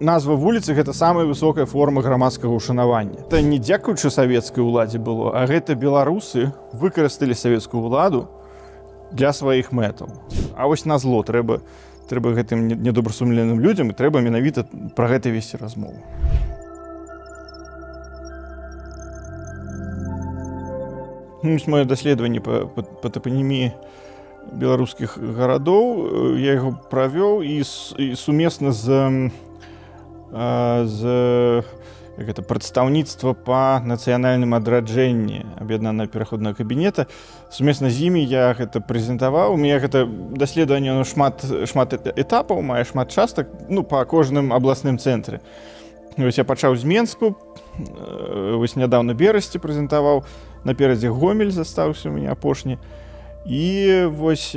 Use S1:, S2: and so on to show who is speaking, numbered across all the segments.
S1: назва вуліцы гэта самая высокая форма грамадскага ўшанавання. Это не дзякуючы савецкай уладзе было, а гэта беларусы выкарысталі савецкую ўладу для сваіх мэтаў. А вось назло трэба гэтым недобрасумленным людзям і трэба менавіта пра гэта весці размову. Маё даследаванне па тапаніміі беларускіх гарадоў, я яго правёў і сумесна з прадстаўніцтва па нацыянальным адраджэнні аб'яднанага пераходнага кабінета. Сумесна з імі я гэта прэзентаваў. У мяне гэта даследаванне шмат этапаў, мае шмат частак, па кожным абласным цэнтры. Вось я пачаў з Менску, вось нядаўна Берасці прэзентаваў, наперадзе Гомель застаўся у мяне апошні. І вось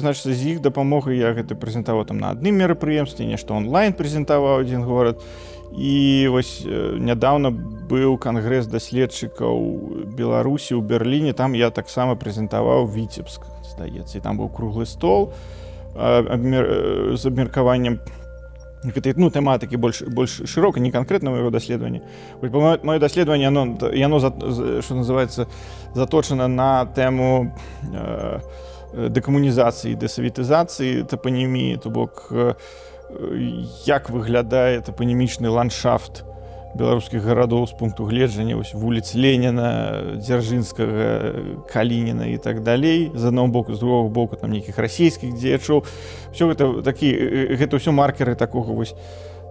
S1: значыць, з іх дапамогай я гэта прэзентаваў там на адным мерапрыемстве, нешта онлайн прэзентаваў адзін горад. І вось нядаўна быў кангрэс даследчыкаў Беларусі ў Берліне, там я таксама прэзентаваў Віцебск, здаецца. І там быў круглы стол з абмеркаванням гэтай тэматыкі больш шырока, не канкрэтна маё даследаванне. Маё даследаванне, яно што называецца, заточана на тэму дэкамунізацыі, дэсаветызацыі тапаніміі, то бок як выглядае тапанімічны ландшафт беларускіх гарадоў з пункту гледжання вуліц Леніна, Дзяржынскага, Калініна і так далей. З аднаго боку, з другога боку там нейкіх расійскіх дзеячоў. Гэта ўсё маркеры такога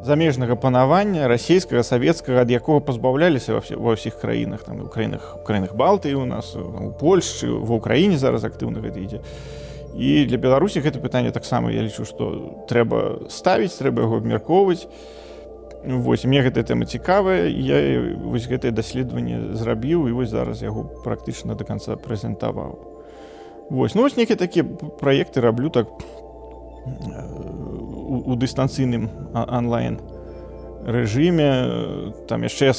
S1: замежнага панавання, расійскага, савецкага, ад якога пазбаўляліся ва ўсіх краінах, там, у краінах Балтыі у нас, у Польшчы, ва ўкраіне зараз актыўна гэта ідзе. І для Беларусі гэта пытанне таксама, я лічу, што трэба ставіць, трэба яго абмяркоўваць. Вось, мне гэтая тэма цікавая, я вось гэтае даследаванне зрабіў і вось зараз яго практычна да канца прэзентаваў. Вось, вось нейкія такія праекты раблю так у дыстанцыйным онлайн рэжыме. Там яшчэ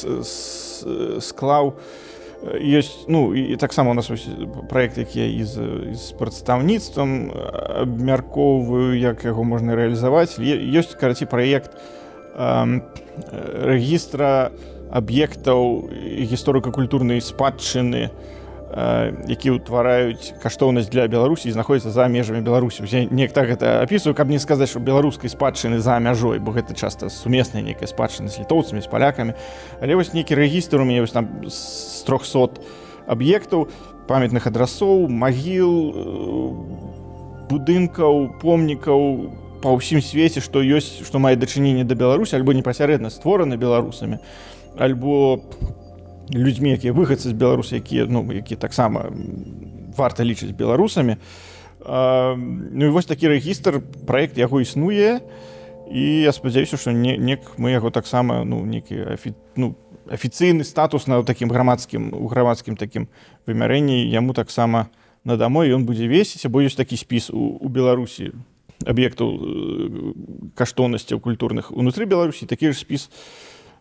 S1: склаў ёсць, і таксама у нас праект, які я з прадстаўніцтвам абмяркоўваю, як яго можна рэалізаваць. Ёсць, карацей, праект рэгістра аб'ектаў гісторыка-культурнай спадчыны, які ўтвараюць каштоўнасць для Беларусі і знаходзяцца за межамі Беларусі. Я неяк так гэта апісваю, каб не сказаць, што беларускай спадчыны за мяжой, бо гэта часта сумесная нейкая спадчына з літоўцамі, з палякамі. Але вось нейкі рэгістр у мяне там з 300 аб'ектаў, памятных адрасоў, магіл, будынкаў, помнікаў па ўсім свеце, што ёсць, што мае дачыненне да Беларусі, альбо непасярэдна створаны беларусамі, альбо людзьмі, якія выхадцы з Беларусі, якія таксама варта лічыць беларусамі. І вось такі рэгістр, праект яго існуе, і я спадзяюся, што мы яго таксама, нейкі афіцыйны статус на такім у грамадскім такім вымярэнні яму таксама надамо, і ён будзе весіць, або ёсць такі спіс у Беларусі аб'ектаў каштоўнасцяў культурных унутры Беларусі. Такі ж спіс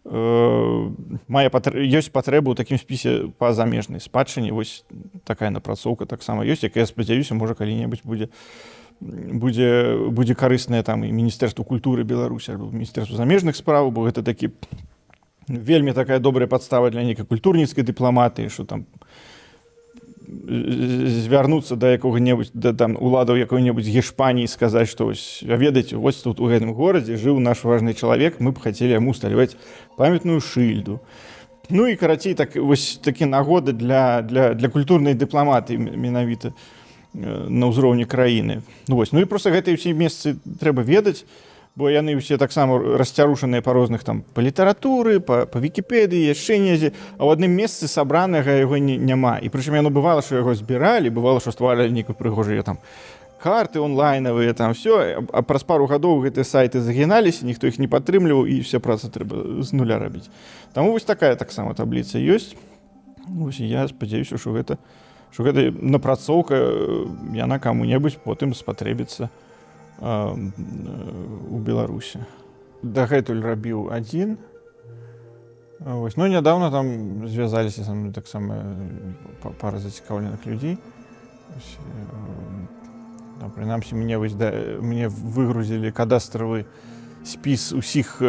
S1: ёсць патрэба ў такім спісе па замежнай спадчыне. Вось такая напрацоўка таксама ёсць, якая, спадзяюся, можа калі-небудзь будзе карысная там і Міністэрству культуры Беларусі, альбо Міністэрству замежных спраў, бо гэта такі вельмі такая добрая падстава для нейкай культурніцкай дыпламатыі, што там звярнуцца да якога-небудзь, да там уладаў якой-небудзь Гішпаніі, сказаць, што ведаеце, вось тут у гэтым горадзе жыў наш важны чалавек, мы б хацелі яму усталяваць памятную шыльду. І карацей, вось такі нагоды для культурнай дыпламатыі менавіта на ўзроўні краіны. І проста гэтыя ўсе месцы трэба ведаць, бо яны ўсе таксама расцярушаныя па розных там па літаратуры, па Вікіпедыі, яшчэ недзе, а ў адным месцы сабранага яго няма. І прычым яно бывала, што яго збіралі, бывала, што стваралі нейкую прыгожыя там карты онлайнавыя, там все, а праз пару гадоў гэтыя сайты загіналіся, ніхто іх не падтрымліваў, і вся праца трэба з нуля рабіць. Таму вось такая таксама табліца ёсць. Вось я спадзяюся, што гэта напрацоўка, яна каму-небудзь потым спатрэбіцца у Беларусі. Дагэтуль рабіў адзін. Нядаўна там звязаліся са мной таксама пара зацікаўленых людзей. Прынамсі, мне выгрузілі кадастравы спіс усіх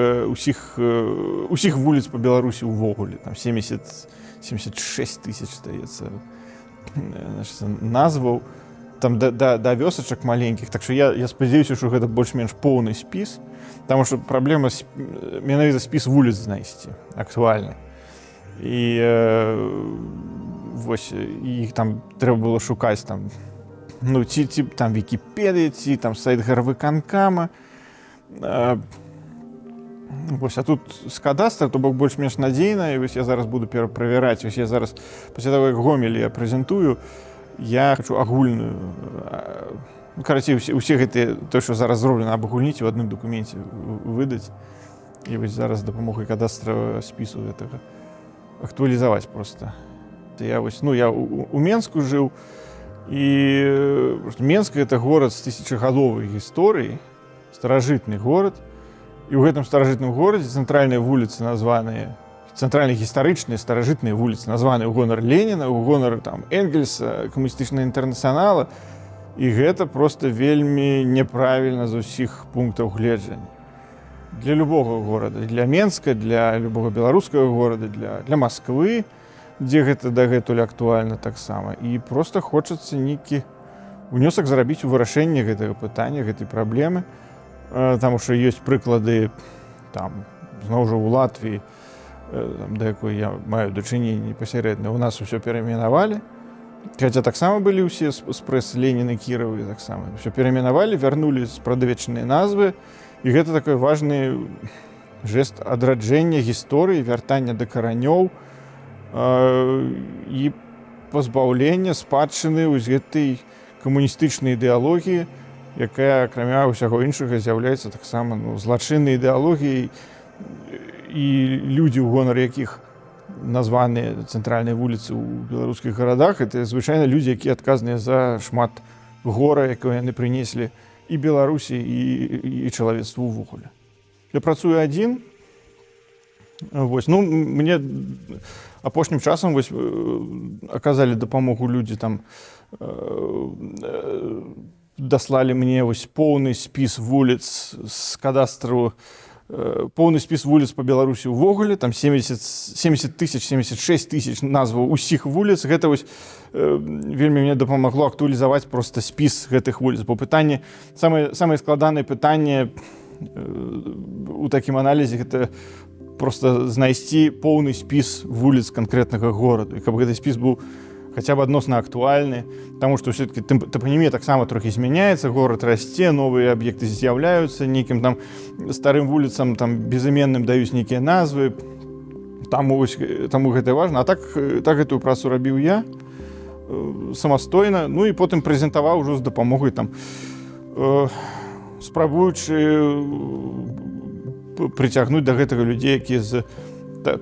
S1: вуліц па Беларусі ўвогуле. Там 76 тысяч, здаецца, назваў. Там да вёсачак маленькіх. Так што я спадзяюся, што гэта больш-менш поўны спіс, таму што праблема менавіта спіс вуліц знайсці актуальны. І вось іх там трэба было шукаць там, ну, ці там Вікіпедыя, ці там сайт гарвыканкама. Вось, а тут з кадастра, то бок больш-менш надзейна, і вось я зараз буду пераправяраць. Вось я зараз, пасля таго, як Гомель я прэзентую, я хочу агульную, карацей, усе гэтыя, то, што зараз зроблена, абагульніць у адным дакуменце выдаць. І вось зараз з дапамогай кадастравага спісу гэтага актуалізаваць проста. Я вось, ну, я у Менску жыў, і Менск — гэта горад з тысячагадовай гісторыяй, старажытны горад. І ў гэтым старажытным горадзе цэнтральныя вуліцы названыя, цэнтральныя гістарычныя старажытныя вуліцы названыя ў гонар Леніна, ў гонар там Энгельса, камуністычнага інтэрнацыянала. І гэта проста вельмі няправільна з усіх пунктаў гледжання. Для любога горада, для Менска, для любога беларускага горада, для Масквы, дзе гэта дагэтуль актуальна таксама. І проста хочацца нейкі унёсак зрабіць у вырашэнне гэтага пытання, гэтай праблемы. Таму што ёсць прыклады там, зноў жа ў Латвіі, да якой я маю дачыненне непасярэдна. У нас усё перайменавалі, хаця таксама былі ўсе спрэс Леніны, Кіравы, таксама. Усё перайменавалі, вярнулі спрадвечныя назвы, і гэта такой важны жэст адраджэння гісторыі, вяртання да каранёў і пазбаўлення спадчыны вось гэтай камуністычнай ідэалогіі, якая, акрамя ўсяго іншага, з'яўляецца таксама, ну, злачыннай ідэалогіяй, і людзі, у гонар якіх названыя цэнтральныя вуліцы ў беларускіх гарадах, это звычайна людзі, якія адказныя за шмат гора, якое яны прынеслі і Беларусі, і чалавецтву ўвогуле. Я працую адзін. Вось, ну, мне апошнім часам вось аказалі дапамогу людзі там, даслалі мне вось поўны спіс вуліц з кадастраву, поўны спіс вуліц па Беларусі ўвогуле, там 70 тысяч, 76 тысяч назваў усіх вуліц. Гэта вось вельмі мне дапамагло актуалізаваць проста спіс гэтых вуліц. Бо пытанне, самае складанае пытанне у такім аналізе — гэта проста знайсці поўны спіс вуліц канкрэтнага гораду. І каб гэты спіс быў хаця б адносна актуальны, таму што ўсё-такі топанімія таксама трохі змяняецца, горад расце, новыя аб'екты з'яўляюцца, нейкім там старым вуліцам там безыменным даюць нейкія назвы. Таму гэта важна. А так гэтую працу рабіў я самастойна, ну і потым прэзентаваў ужо з дапамогай там, спрабуючы прыцягнуць да гэтага людзей, якія з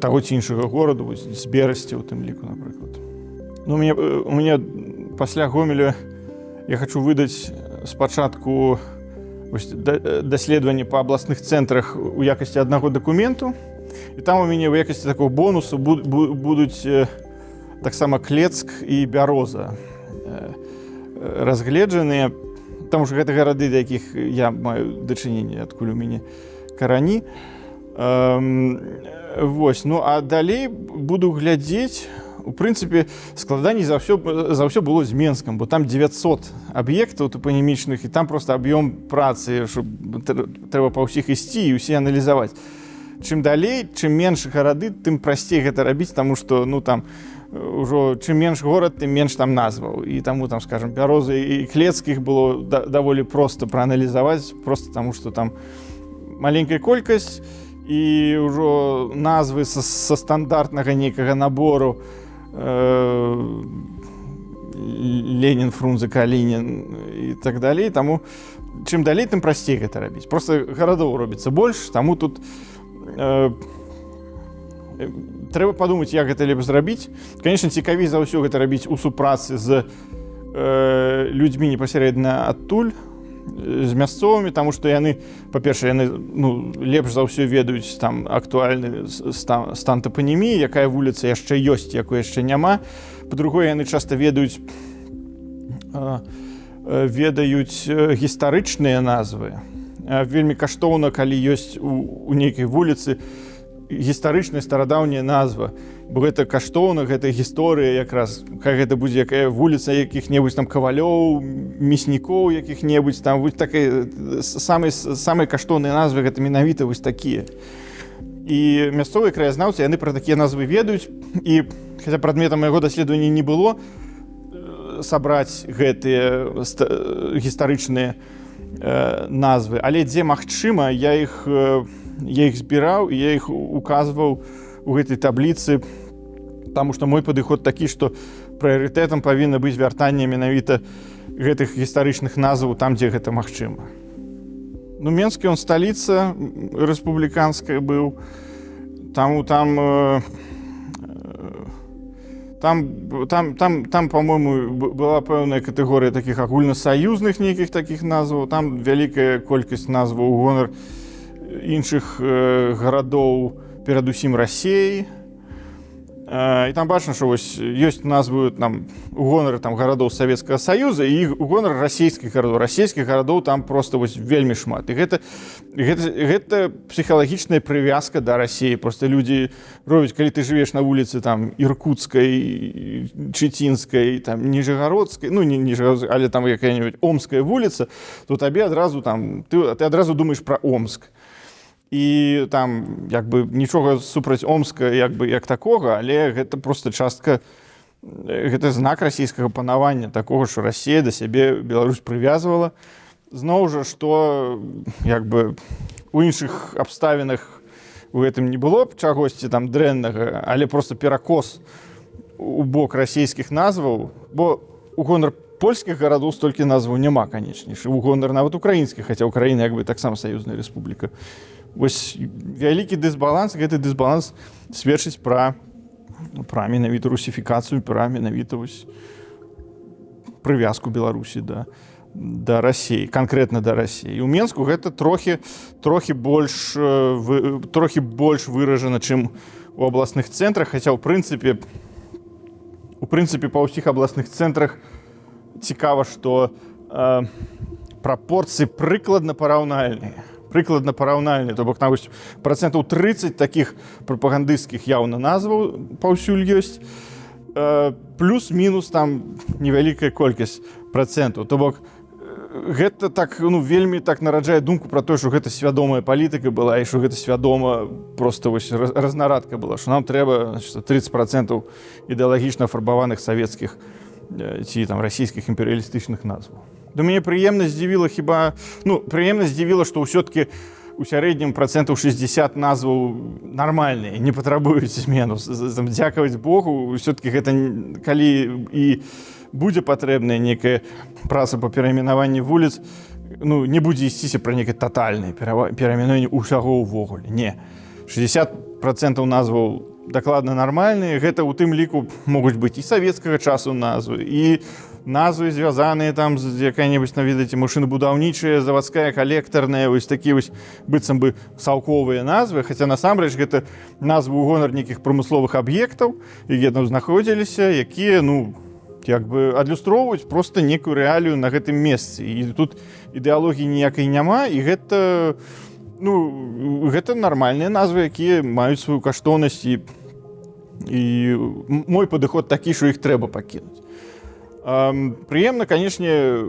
S1: таго ці іншага гораду, з Берасці, у тым ліку, напрыклад. Ну, у мяне пасля Гомеля я хочу выдаць спачатку даследаванне па абласных цэнтрах у якасці аднаго дакументу, і там у мяне ў якасці такого бонусу будуць таксама Клецк і Бяроза разгледжаныя, таму што гэта гарады, да якіх я маю дачыненне, адкуль у мяне карані. Вось, ну, а далей буду глядзець. У прынцыпе, складаней за ўсё было з Менскам, бо там 900 аб'ектаў топанімічных, і там проста аб'ём працы, што трэба па ўсіх ісці і ўсе аналізаваць. Чым далей, чым менш гарады, тым прасцей гэта рабіць, таму што, ну, там ўжо чым менш горад, тым менш там назваў. І таму, там, скажам, Бярозы і Клецк іх было даволі проста прааналізаваць, проста таму што там маленькая колькасць, і ўжо назвы са стандартнага нейкага набору Ленін, Фрунзе, Калінін і так далей. Таму чым далей, тым прасцей гэта рабіць. Проста гарадоў робіцца больш, таму тут трэба падумаць, як гэта лепш зрабіць. Канешне, цікавей за ўсё гэта рабіць у супрацы з людзьмі непасярэдна адтуль, з мясцовымі, таму што яны, па-першае, яны, ну, лепш за ўсё ведаюць там актуальны стан топаніміі, якая вуліца яшчэ ёсць, якой яшчэ няма. Па-другое, яны часта ведаюць ведаюць гістарычныя назвы. Вельмі каштоўна, калі ёсць у нейкай вуліцы гістарычная старадаўняя назва, бо гэта каштоўна, гэта гісторыя якраз, как гэта будзе якая вуліца якіх-небудзь там кавалёў, мяснікоў якіх-небудзь там, вось такая самыя каштоўныя назвы гэта менавіта вось такія. І мясцовыя краязнаўцы, яны пра такія назвы ведаюць, і хаця прадметам майго даследавання не было сабраць гэтыя гістарычныя назвы, але дзе магчыма, я іх збіраў і я іх указваў у гэтай табліцы, таму што мой падыход такі, што прыярытэтам павінна быць вяртанне менавіта гэтых гістарычных назваў там, дзе гэта магчыма. Ну, Менскі, он сталіца рэспубліканская быў, там, по-моему, была пэўная катэгорыя такіх агульнасаюзных нейкіх такіх назваў, там вялікая колькасць назваў у гонар іншых гарадоў, перадусім Расіі. І там бачна, што вось ёсць назвы там у гонары там гарадоў Савецкага Саюза і у гонар расійскіх гарадоў. Расійскіх гарадоў там проста вось вельмі шмат. І гэта псіхалагічная прывязка да Расіі. Проста людзі робяць, калі ты жывеш на вуліцы там Іркутскай, Чыцінскай, там Ніжегородскай, ну не Ніжегородскай, але там якая-нибудь Омская вуліца, то табе адразу там ты адразу думаеш пра Омск. І там як бы нічога супраць Омска як такога, але гэта просто частка, гэта знак расійскага панавання такога, што Расія да сябе Беларусь прывязвала. Зноў жа, што як бы у іншых абставінах у гэтым не было б чагосьці там дрэннага, але просто перакос у бок расійскіх назваў, бо у гонар польскіх гарадоў столькі назваў няма, канечне, у гонар нават украінскіх, хаця Украіна як бы таксама саюзная рэспубліка. Вось вялікі дысбаланс, гэты дысбаланс сведчыць пра менавіта русіфікацыю, пра менавіта вось прывязку Беларусі да Расіі, канкрэтна да Расіі. І ў Менску гэта трохі больш выражана, чым у абласных цэнтрах, хаця ў прынцыпе па ўсіх абласных цэнтрах цікава, што прапорцыі прыкладна параўнальныя, то бок на 30% такіх прапагандысцкіх яўна назваў паўсюль ёсць, плюс-мінус там невялікая колькасць працэнтаў, то бок гэта так, вельмі так нараджае думку пра тое, што гэта свядомая палітыка была і што гэта свядома проста вось разнарадка была, што нам трэба 30% ідэалагічна афарбаваных савецкіх ці там расійскіх імперыялістычных назваў. Да мяне прыемна здзівіла што ўсё-ткі у сярэднім 60% назваў нармальныя, не патрабуюць змену. Дзякаваць Богу, ўсё-ткі гэта калі і будзе патрэбная нейкая праца па перайменаванні вуліц, не будзе ісціся пра нейкае татальнае перайменаванне ўсяго ўвогуле. Не. 60% назваў дакладна нармальныя, гэта ў тым ліку могуць быць і савецкага часу назвы, і назвы звязаныя там з якая-небудзь, навідаце, машынабудаўнічая, завадская, калектарная, вось такія вось быццам бы салковыя назвы, хаця насамрэч гэта назвы ў гонар нейкіх прамысловых аб'ектаў, якія там знаходзіліся, якія, як бы адлюстроўваюць проста некую рэалію на гэтым месцы. І тут ідэалогіі ніякай няма, і гэта нармальныя назвы, якія маюць сваю каштоўнасць, і мой падыход такі, што іх трэба пакінуць. Прыемна, канешне,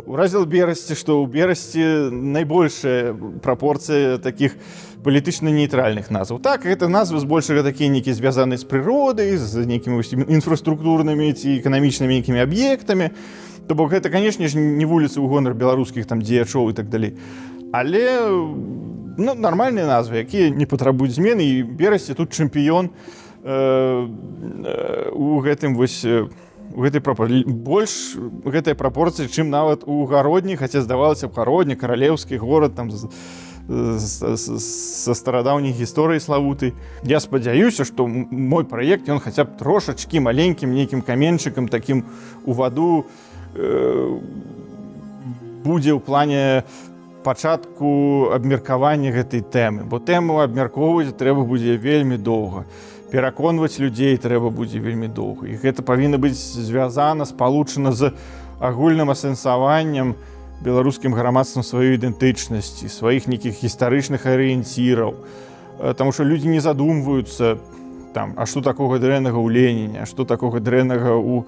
S1: уразіла Берасці, што ў Берасці найбольшая прапорцыя такіх палітычна нейтральных назваў. Так, гэта назвы збольшага такія нейкія звязаныя з прыродай, з нейкімі інфраструктурнымі ці эканамічнымі нейкімі аб'ектамі. То бок гэта, канешне ж, не вуліцы ў гонар беларускіх там дзеячоў і так далей. Але нармальныя назвы, якія не патрабуюць змены, і Берасці тут чэмпіён у гэтым вось у гэтай прапорцыі. Больш гэтая прапорцыя, чым нават у Гародні, хаця здавалася б, Гародня, каралеўскі горад там са старадаўняй гісторыяй славутай. Я спадзяюся, што мой праект, ён хаця б трошачкі маленькім нейкім каменьчыкам такім у ваду будзе ў плане пачатку абмеркавання гэтай тэмы, бо тэму абмяркоўваць трэба будзе вельмі доўга. Пераконваць людзей трэба будзе вельмі доўга. І гэта павінна быць звязана, спалучана з агульным асэнсаваннем беларускім грамадствам сваёй ідэнтычнасці, сваіх нейкіх гістарычных арыенціраў. Таму што людзі не задумваюцца, там, а што такога дрэннага ў Леніне, а што такога дрэннага ў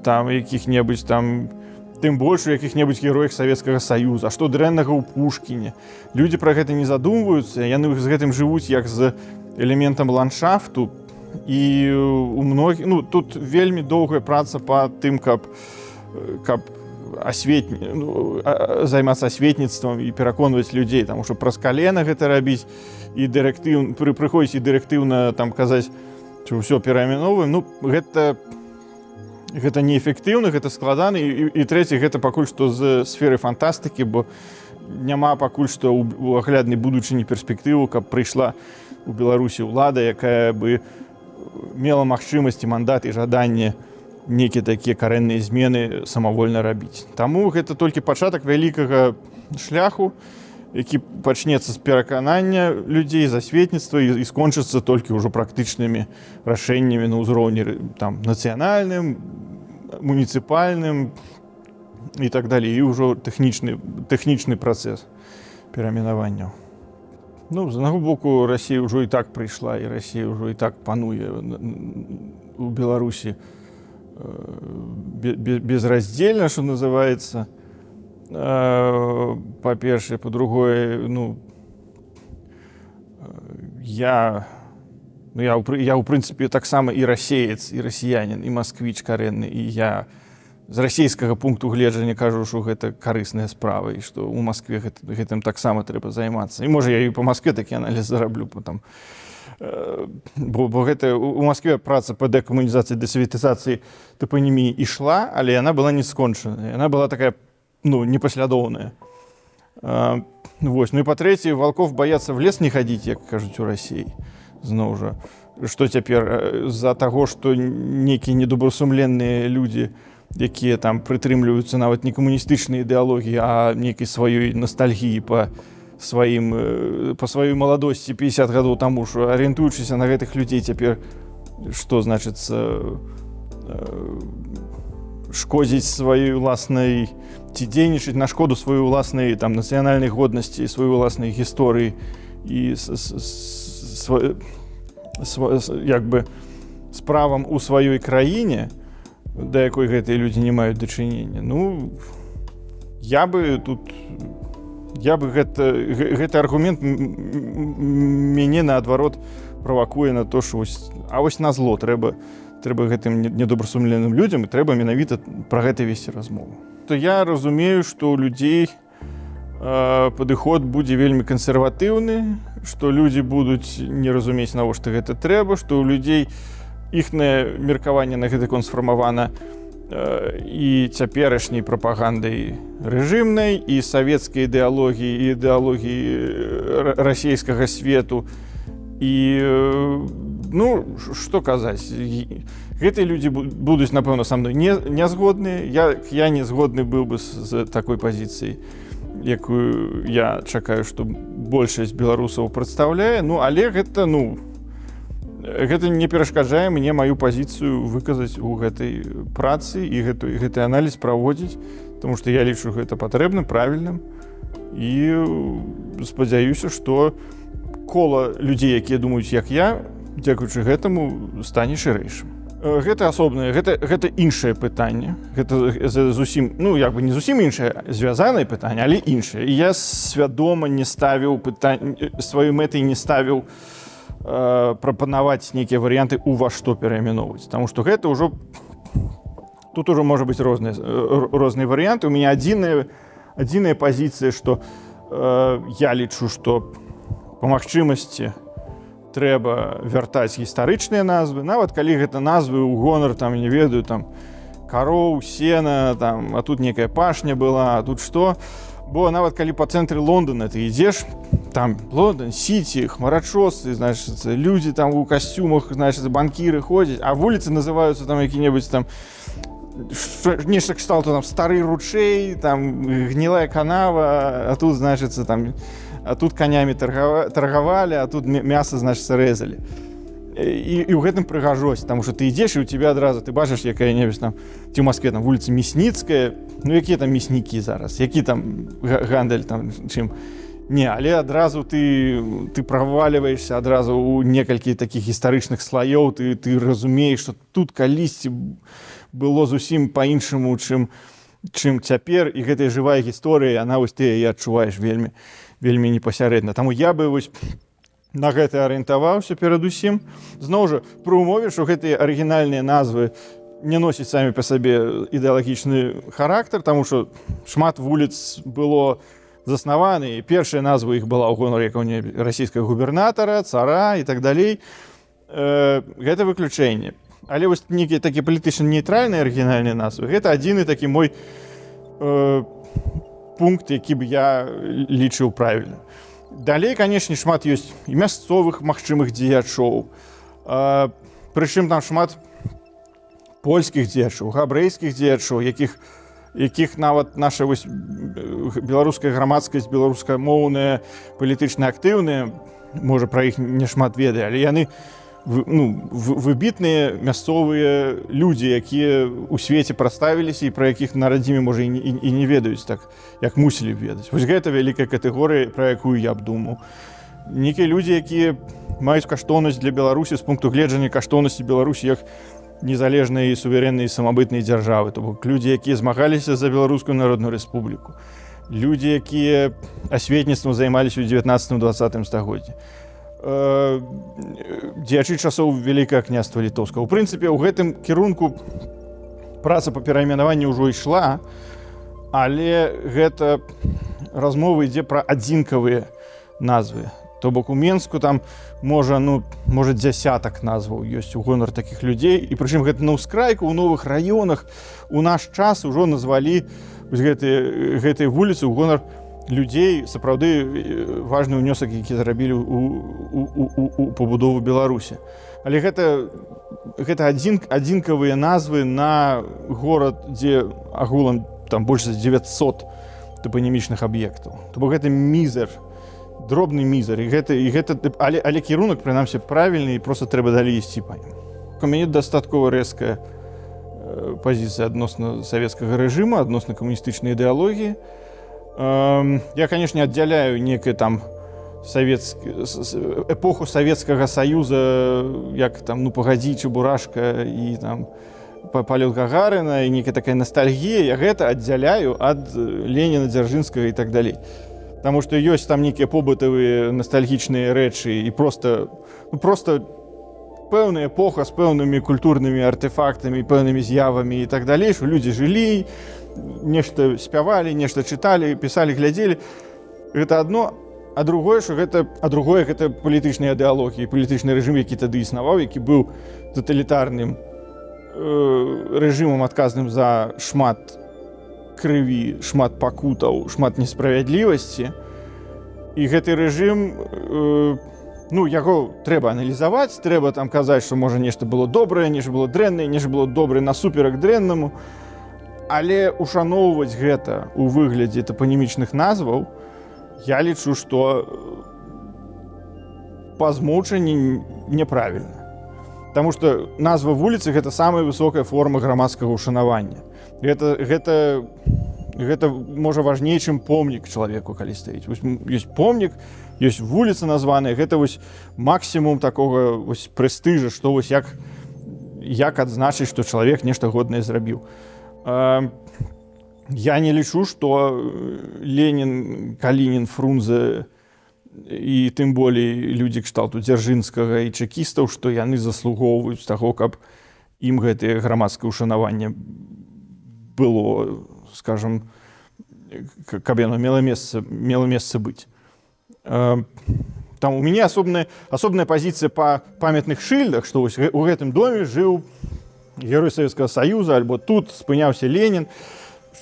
S1: там якіх-небудзь там, тым больш у якіх-небудзь героях Савецкага Саюза, а што дрэннага ў Пушкіне. Людзі пра гэта не задумваюцца, яны з гэтым жывуць як з элементам ландшафту, і у многіх, ну, тут вельмі доўгая праца па тым, каб займацца асветніцтвам і пераконваць людзей, таму што праз калена гэта рабіць і прыходзіць і дырэктыўна там казаць, што ўсё перайменоўваем, ну гэта неэфектыўна, гэта складана, і трэці, гэта пакуль што з сферы фантастыкі, бо няма пакуль што ў агляднай будучыні перспектыву, каб прыйшла у Беларусі ўлада, якая бы мела магчымасці, мандат і жаданне нейкія такія карэнныя змены самавольна рабіць. Таму гэта толькі пачатак вялікага шляху, які пачнецца з пераканання людзей, з асветніцтва і скончыцца толькі ўжо практычнымі рашэннямі на ўзроўні там нацыянальным, муніцыпальным і так далей, і ўжо тэхнічны працэс перайменаванняў. Ну, з аднаго боку, Расія ўжо і так прыйшла, і Расія ўжо і так пануе у Беларусі безраздзельна, што называецца. Па-першае, па-другое, ну, я ў прынцыпе таксама і расеец, і расіянін, і масквіч карэнны, і я з расійскага пункту гледжання кажу, што гэта карысная справа, і што ў Маскве гэтым таксама трэба займацца. І можа я і па Маскве такі аналіз зараблю потым. Бо гэта у Маскве праца па дэкамунізацыі, дэсаветызацыі топаніміі ішла, але яна была не скончаная. Яна была такая, ну, непаслядоўная. Вось. Ну і па-трэцяе, валков баяцца в лес не хадзіць, як кажуць у Расіі. Зноў жа, што цяпер з-за таго, што нейкія недобрасумленныя людзі, якія там прытрымліваюцца нават не камуністычнай ідэалогіі, а нейкай сваёй ностальгіі па сваёй маладосці 50 гадоў таму, што арыентуючыся на гэтых людзей цяпер, што значыцца шкодзіць сваёй уласнай, ці дзейнічаць на шкоду сваёй уласнай там нацыянальнай годнасці, сваёй уласнай гісторыі і як бы справам у сваёй краіне, да якой гэтыя людзі не маюць дачынення. Ну, я бы гэты аргумент мяне наадварот правакуе на то, што вось назло трэба гэтым недобрасумленным людзям, і трэба менавіта пра гэта весці размову. То я разумею, што у людзей падыход будзе вельмі кансерватыўны, што людзі будуць не разумець, навошта гэта трэба, што ў людзей іхнае меркаванне на гэты конт сфармавана і цяперашняй прапагандай рэжымнай, і савецкай ідэалогіі, і ідэалогіі расійскага свету. І, ну, што казаць, гэтыя людзі будуць, напэўна, са мной не згодныя. Я не згодны быў бы з такой пазіцыяй, якую я чакаю, што большасць беларусаў прадстаўляе. Ну, але гэта не перашкаджае мне маю пазіцыю выказаць у гэтай працы і гэты аналіз праводзіць, тому што я лічу гэта патрэбным, правільным, і спадзяюся, што кола людзей, якія думаюць, як я, дзякуючы гэтаму стане шырэйшым. Гэта асобнае, гэта іншае пытанне. Гэта зусім, ну, як бы не зусім іншае, звязанае пытанне, але іншае. І я свядома не ставіў сваёй мэтай не ставіў прапанаваць нейкія варыянты ува што перайменоўваць. Таму што гэта ўжо тут ужо можа быць розныя варыянты. У мяне адзіная пазіцыя, што я лічу, што па магчымасці трэба вяртаць гістарычныя назвы, нават калі гэта назвы ў гонар, там, не ведаю, там, кароў, сена, там, а тут некая пашня была, а тут што. Бо нават калі па цэнтры Лондона ты ідзеш, там Лондон, Сіці, хмарачосы, значыць, людзі там у касцюмах, значыць, банкіры ходзяць, а вуліцы называюцца там які-небудзь там нешта кшталту там стары ручэй, там гнілая канава, а тут, значыцца, там, а тут канямі таргавалі, а тут мяса, значыцца, рэзалі. і ў гэтым прыгажосць, таму што ты ідзеш і ў тебя адразу ты бачыш якая-небудзь там ці ў Маскве там вуліца Мясніцкая, ну якія там мяснікі зараз, які там гандаль там чым. Не, але адразу ты правальваешся адразу ў некалькі такіх гістарычных слаёў, ты разумееш, што тут калісьці было зусім па-іншаму, чым цяпер, і гэтая жывая гісторыя, яна вось ты яе адчуваеш вельмі, вельмі непасярэдна. Таму я бы вось на гэта арыентаваўся перадусім. Зноў жа, пры ўмове, што гэтыя арыгінальныя назвы не носяць самі па сабе ідэалагічны характар, таму што шмат вуліц было заснаваны, і першая назва іх была ў гонар якога-небудзь расійскага губернатара, цара і так далей. Гэта выключэнне. Але вось нейкія такія палітычна нейтральныя арыгінальныя назвы, гэта адзіны такі мой пункт, які б я лічыў правільным. Далей, канешне, шмат ёсць і мясцовых магчымых дзеячоў. Прычым там шмат польскіх дзеячоў, габрэйскіх дзеячоў, якіх нават наша вось беларуская грамадскасць, беларускамоўная, палітычна актыўная, можа, пра іх не шмат ведае, але яны выбітныя мясцовыя людзі, якія ў свеце праставіліся і пра якіх на радзіме, можа, і не ведаюць так, як мусілі б ведаць. Вось гэта вялікая катэгорыя, пра якую я б думаў. Некія людзі, якія маюць каштоўнасць для Беларусі з пункту гледжання каштоўнасці Беларусі як незалежнай і суверэннай і самабытнай дзяржавы. То бок людзі, якія змагаліся за Беларускую Народную Рэспубліку. Людзі, якія асветніцтвам займаліся ў 19-20 стагоддзі. Дзеячы часоў Вялікага княства Літоўскага. У прынцыпе, у гэтым кірунку праца па перайменаванні ўжо ішла, але гэта размова ідзе пра адзінкавыя назвы. То бок у Менску там можа дзясятак назваў ёсць у гонар такіх людзей, і прычым гэта на ўскрайку, у новых раёнах у наш час ужо назвалі гэтыя вуліцы ў гонар людзей, сапраўды важны ўнёсак, які зрабілі у пабудову Беларусі. Але гэта адзінкавыя назвы на горад, дзе агулам там больш за 900 топанімічных аб'ектаў. То бок гэта мізер, дробны мізер, але кірунак, прынамсі, правільны, і проста трэба далей ісці па ім. У мяне дастаткова рэзкая пазіцыя адносна савецкага рэжыма, адносна камуністычнай ідэалогіі. Я, канешне, аддзяляю некую там эпоху Савецкага Саюза, як там, пагадзі, Чебурашка і там палёт Гагарына, і некая такая ностальгія, я гэта аддзяляю ад Леніна, Дзяржынскага і так далей. Таму што ёсць там нейкія побытавыя ностальгічныя рэчы і проста пэўная эпоха з пэўнымі культурнымі артефактамі, пэўнымі з'явамі і так далей, што людзі жылі, нешта спявалі, нешта чыталі, пісалі, глядзелі. Гэта адно, а другое гэта палітычная ідэалогія, палітычны рэжым, які тады існаваў, які быў таталітарным рэжымам, адказным за шмат крыві, шмат пакутаў, шмат несправядлівасці. І гэты рэжым, яго трэба аналізаваць, трэба там казаць, што можа нешта было добрае, нешта было дрэннае, нешта было добрае насуперак дрэннаму. Але ушаноўваць гэта ў выглядзе тапанімічных назваў, я лічу, што па змоўчанні няправільна. Таму што назва вуліцы — гэта самая высокая форма грамадскага ўшанавання. Гэта можа важней, чым помнік чалавеку, калі стаіць. Ёсць помнік, ёсць вуліца названая, гэта вось максімум такога вось прэстыжа, што вось як адзначыць, што чалавек нешта годнае зрабіў. Я не лічу, што Ленін, Калінін, Фрунзе і тым болей людзі кшталту Дзяржынскага і чэкістаў, што яны заслугоўваюць таго, каб ім гэтае грамадскае ўшанаванне было, скажам, каб яно мела месца быць. Там у мяне асобная пазіцыя па памятных шыльдах, што вось у гэтым доме жыў Герой Савецкага Саюза, альбо тут спыняўся Ленін.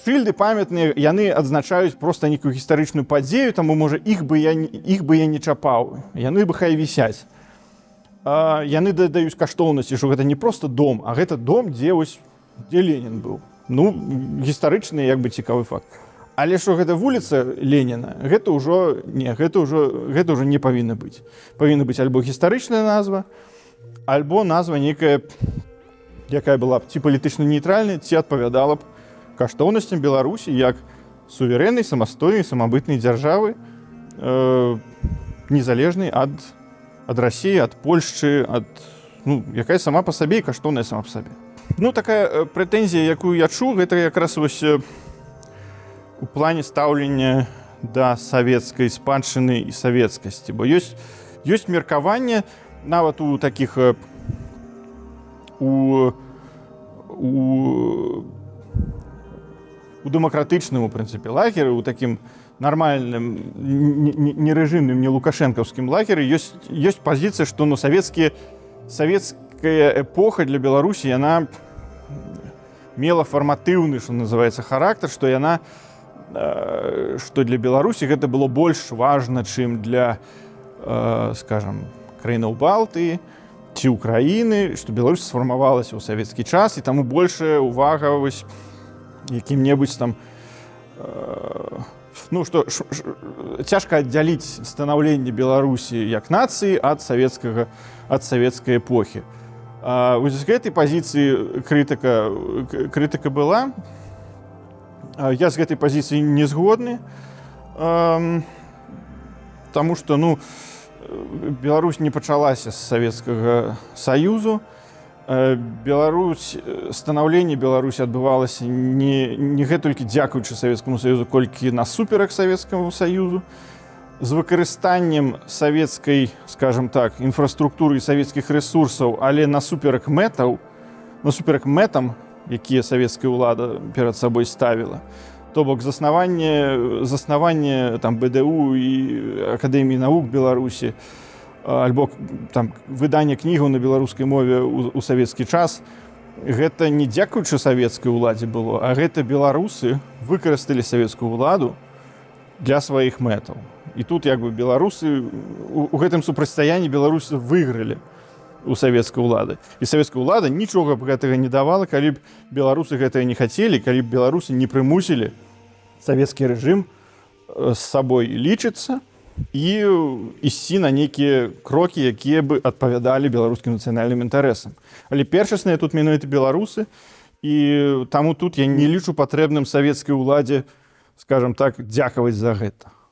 S1: Шыльды памятныя, яны адзначаюць проста нейкую гістарычную падзею, таму, можа, іх бы я не чапаў. Яны бы хай вісяць. Яны дадаюць каштоўнасці, што гэта не проста дом, а гэта дом, дзе Ленін быў. Гістарычны, як бы, цікавы факт. Але што гэта вуліца Леніна, гэта ўжо не павінна быць. Павінна быць альбо гістарычная назва, альбо назва некая, якая была б ці палітычна нейтральная, ці адпавядала б каштоўнасцям Беларусі як суверэннай, самастойнай, самабытнай дзяржавы, незалежнай ад Расіі, ад Польшчы, якая сама па сабе і каштоўная сама па сабе. Такая прэтэнзія, якую я чуў, гэта якраз вось у плане стаўлення да савецкай спадчыны і савецкасці, бо ёсць меркаванне нават у такіх у дэмакратычным, у прынцыпе, лагеры, у такім нармальным, не рэжымным, не лукашэнкаўскім лагеры ёсць пазіцыя, што савецкая эпоха для Беларусі, яна мела фарматыўны, што называецца, характар, што для Беларусі гэта было больш важна, чым для, скажам, краінаў Балтыі ці Украіны, што Беларусь сфармавалася ў савецкі час, і таму большая увага вось якім-небудзь там, цяжка аддзяліць станаўленне Беларусі як нацыі ад савецкай эпохі. Вось з гэтай пазіцыі крытыка была. Я з гэтай пазіцыі не згодны, таму што, Беларусь не пачалася з Савецкага Саюзу. Станаўленне Беларусі адбывалася не гэтулькі дзякуючы Савецкаму Саюзу, колькі насуперак Савецкаму Саюзу, з выкарыстаннем савецкай, скажам так, інфраструктуры і савецкіх рэсурсаў, але насуперак мэтам, якія савецкая ўлада перад сабой ставіла. То бок заснаванне там БДУ і Акадэміі навук Беларусі, альбо там выданне кнігаў на беларускай мове ў савецкі час, гэта не дзякуючы савецкай уладзе было, а гэта беларусы выкарысталі савецкую ўладу для сваіх мэтаў. І тут беларусы у гэтым супрацьстаянні беларусы выйгралі у савецкай улады. І савецкая ўлада нічога б гэтага не давала, калі б беларусы гэтага не хацелі, калі б беларусы не прымусілі савецкі рэжым з сабой лічыцца і ісці на нейкія крокі, якія бы адпавядалі беларускім нацыянальным інтарэсам. Але першасныя тут менавіта беларусы, і таму тут я не лічу патрэбным савецкай уладзе, скажам так, дзякаваць за гэта.